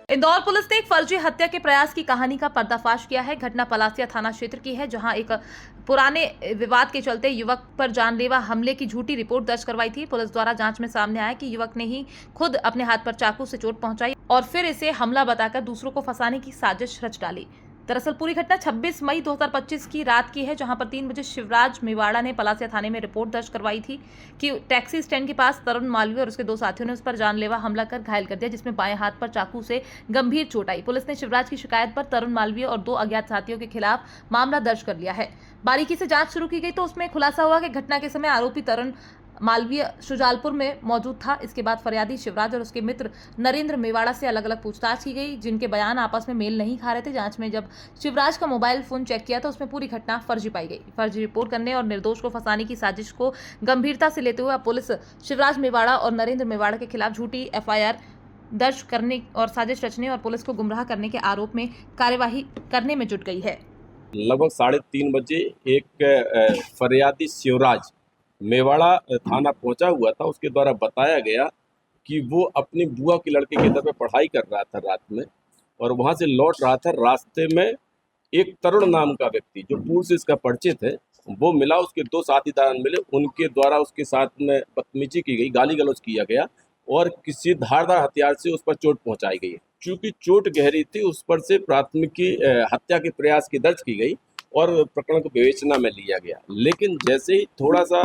Indore police ने एक फर्जी हत्या के प्रयास की कहानी का पर्दाफाश किया है। घटना पलासिया थाना क्षेत्र की है, जहां एक पुराने विवाद के चलते युवक पर जानलेवा हमले की झूठी रिपोर्ट दर्ज करवाई थी। पुलिस द्वारा जांच में सामने आया कि युवक ने ही खुद अपने हाथ पर चाकू से चोट पहुंचाई और फिर इसे हमला बताकर दूसरों को फंसाने की साजिश रच डाली। दरअसल पूरी घटना 26 मई 2025 की रात की है, जहां पर 3 बजे शिवराज मेवाड़ा ने पलासिया थाने में रिपोर्ट दर्ज करवाई थी कि टैक्सी स्टैंड के पास तरुण मालवीय और उसके 2 साथियों ने उस पर जानलेवा हमला कर घायल कर दिया, जिसमें बाएं हाथ पर चाकू से गंभीर चोट आई। पुलिस ने शिवराज की शिकायत पर तरुण मालवीय और 2 अज्ञात साथियों के खिलाफ मामला दर्ज कर लिया है। बारीकी से जांच शुरू की गई तो उसमें खुलासा हुआ कि घटना के समय आरोपी तरुण मालवीय शुजालपुर में मौजूद था। इसके बाद फरियादी शिवराज और उसके मित्र नरेंद्र मेवाड़ा से अलग अलग पूछताछ की गई, जिनके बयान आपस में मेल नहीं खा रहे थे। जांच में जब शिवराज का मोबाइल फोन चेक किया तो उसमें पूरी घटना फर्जी पाई गई। फर्जी रिपोर्ट करने और निर्दोष को फंसाने की साजिश को गंभीरता से लेते हुए अब पुलिस शिवराज मेवाड़ा और नरेंद्र मेवाड़ा के खिलाफ झूठी एफआईआर दर्ज करने और साजिश रचने और पुलिस को गुमराह करने के आरोप में कार्यवाही करने में जुट गई है। लगभग 3:30 बजे एक फरियादी शिवराज मेवाड़ा थाना पहुंचा हुआ था। उसके द्वारा बताया गया कि वो अपनी बुआ की लड़के के घर पे पढ़ाई कर रहा था रात में, और वहां से लौट रहा था। रास्ते में एक तरुण नाम का व्यक्ति जो पूर्व से इसका परिचित है वो मिला। उसके 2 साथीदार मिले, उनके द्वारा उसके साथ में बदतमीजी की गई, गाली गलौज किया गया और किसी धारदार हथियार से उस पर चोट पहुंचाई गई। चूंकि चोट गहरी थी, उस पर से प्राथमिकी हत्या के प्रयास की दर्ज की गई और प्रकरण को विवेचना में लिया गया। लेकिन जैसे ही थोड़ा सा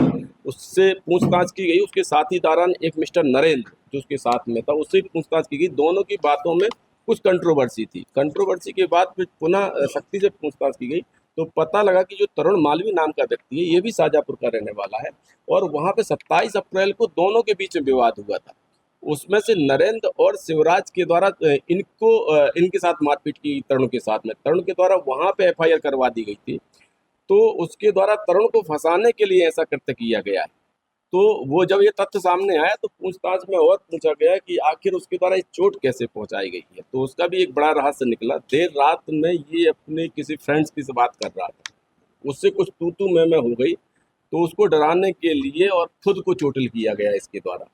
उससे पूछताछ की गई, उसके साथीदारान एक मिस्टर नरेंद्र जो उसके साथ में था, उससे पूछताछ की गई। दोनों की बातों में कुछ कंट्रोवर्सी थी। कंट्रोवर्सी के बाद फिर पुनः सख्ती से पूछताछ की गई तो पता लगा कि जो तरुण मालवी नाम का व्यक्ति है ये भी शाहजहाँपुर का रहने वाला है, और वहाँ पे 27 अप्रैल को दोनों के बीच में विवाद हुआ था। उसमें से नरेंद्र और शिवराज के द्वारा इनके साथ मारपीट की तरुण के साथ में। तरुण के द्वारा वहां पे एफआईआर करवा दी गई थी, तो उसके द्वारा तरुण को फंसाने के लिए ऐसा कृत्य किया गया है। तो वो जब ये तथ्य सामने आया तो पूछताछ में और पूछा गया कि आखिर उसके द्वारा ये चोट कैसे पहुंचाई गई है। तो उसका भी एक बड़ा रहस्य निकला। देर रात में ये अपने किसी फ्रेंड्स की से बात कर रहा था, उससे कुछ तू तू मैं हो गई, तो उसको डराने के लिए और खुद को चोटिल किया गया इसके द्वारा।